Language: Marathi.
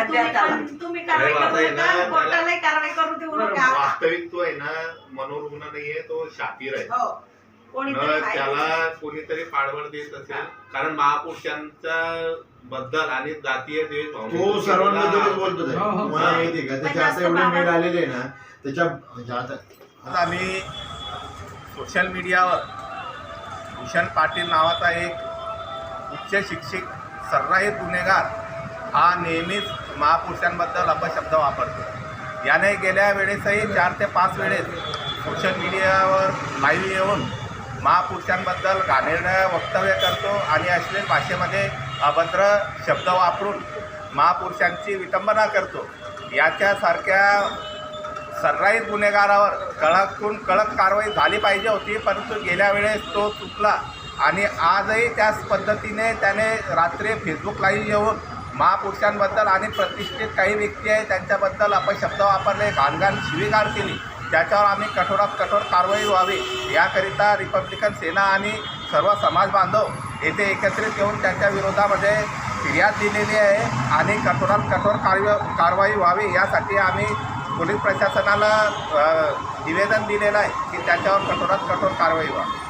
तुम्ही कारवाई करू नका, कोर्टालाही कारवाई करू देऊ नका. वास्तविक तो आहे ना मनोरुग्ण नाहीये, तो शातीर आहे. हो, कोणीतरी त्याला कोणीतरी पाठबळ देत असेल, कारण महापुरुषांच्या बद्दल आणि जातीय द्वेष तो सर्वांबद्दलच बोलतो आहे. तुम्हाला माहिती आहे का त्याच्या आता एवढे मेल आलेले ना त्याच्या म्हणजे आता आम्ही सोशल मीडियावर भूषण पाटील नावाचा एक उच्च शिक्षित सर्राहित गुन्हेगार हा नेहमीच महापुरुषांबद्दल अपशब्द वापरतो. याने गेल्या वेळेसही 4 ते 5 वेळेस सोशल मीडियावर लाईव्ह येऊन महापुरुषांबद्दल घाणेरडं वक्तव्य करतो आणि अश्लील भाषेमध्ये अभद्र शब्द वापरून महापुरुषांची विटंबना करतो. याच्यासारख्या सर्राईत गुन्हेगारावर कडकून कडक कारवाई झाली पाहिजे होती, परंतु गेल्या वेळेस तो चुकला आणि आजही त्याच पद्धतीने त्याने रात्री फेसबुक लाईव्ह येऊन महापुरुषांबद्दल आणि प्रतिष्ठित काही व्यक्ती आहे त्यांच्याबद्दल अपशब्द वापरले, घाणघाण शिवीगाळ केली. त्याच्यावर आम्ही कठोरात कठोर कारवाई व्हावी याकरिता रिपब्लिकन सेना आणि सर्व समाज बांधव येथे एकत्रित येऊन त्यांच्या विरोधामध्ये फिर्याद दिलेली आहे आणि कठोरात कठोर कारवाई व्हावी यासाठी आम्ही पोलीस प्रशासनाला निवेदन दिलेलं आहे की त्याच्यावर कठोरात कठोर कारवाई व्हावी.